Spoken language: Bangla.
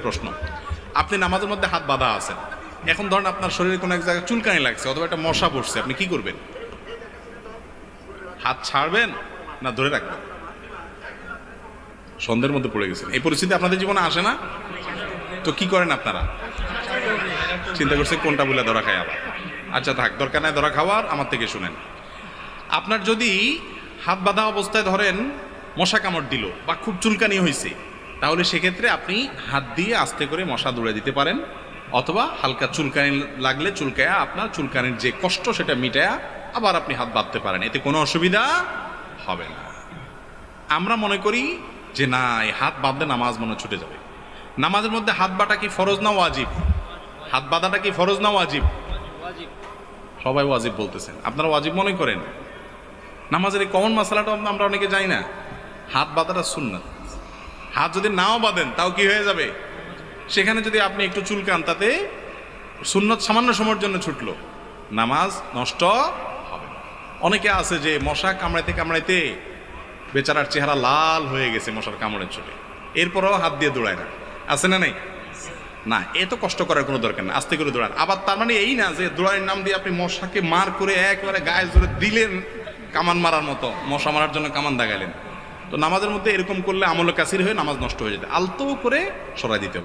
প্রশ্ন, আপনি নামাজের মধ্যে হাত বাঁধা আছেন, এখন ধরেন আপনার শরীরে কোনো এক জায়গায় চুলকানি লাগছে অথবা একটা মশা পড়ছে, আপনি কি করবেন? হাত ছাড়বেন না ধরে রাখবেন? সন্দেহের মধ্যে পড়ে গেছেন। এই পরিস্থিতি আপনাদের জীবনে আসে না? তো কি করেন আপনারা? চিন্তা করছে কোনটা বলে ধরা খায় আবার। আচ্ছা থাক, দরকার নাই ধরা খাওয়ার, আমার থেকে শুনেন। আপনার যদি হাত বাঁধা অবস্থায় ধরেন মশা কামড় দিল বা খুব চুলকানি হয়েছে, তাহলে সেক্ষেত্রে আপনি হাত দিয়ে আস্তে করে মশা দৌড়ে দিতে পারেন, অথবা হালকা চুলকানি লাগলে চুলকায়া আপনার চুলকানির যে কষ্ট সেটা মিটায়া আবার আপনি হাত বাঁধতে পারেন, এতে কোনো অসুবিধা হবে না। আমরা মনে করি যে না, এই হাত বাঁধলে নামাজ মনে ছুটে যাবে। নামাজের মধ্যে হাত বাঁধা কি ফরজ না ওয়াজিব? হাত বাঁধাটা কি ফরজ না ওয়াজিব? সবাই ওয়াজিব বলতেছেন, আপনারা ওয়াজিব মনে করেন। নামাজের এই কমন মাসালাটা আমরা অনেকে জানি না। হাত বাঁধাটা সুন্নাত। হাত যদি নাও বাঁধেন তাও কি হয়ে যাবে? সেখানে যদি আপনি একটু চুলকান, তাতে সুন্নত সামান্য সময়ের জন্য ছুটলো, নামাজ নষ্ট হবে না। অনেকে আছে যে মশা কামড়াইতে কামড়াইতে বেচারার চেহারা লাল হয়ে গেছে মশার কামড়ের চোটে, এরপরও হাত দিয়ে দৌড়ায় না, আছে না? নেই না, এত কষ্ট করার কোনো দরকার না, আস্তে করে দৌড়ান। আবার তার মানে এই না যে দৌড়ানোর নাম দিয়ে আপনি মশাকে মার করে একেবারে গায়ে জোরে দিলেন, কামান মারার মতো মশা মারার জন্য কামান দাগাইলেন। তো নামাজের মধ্যে এরকম করলে আমলে কাসির হয়ে নামাজ নষ্ট হয়ে যেতে, আলতো করে সরাই দিতে হবে।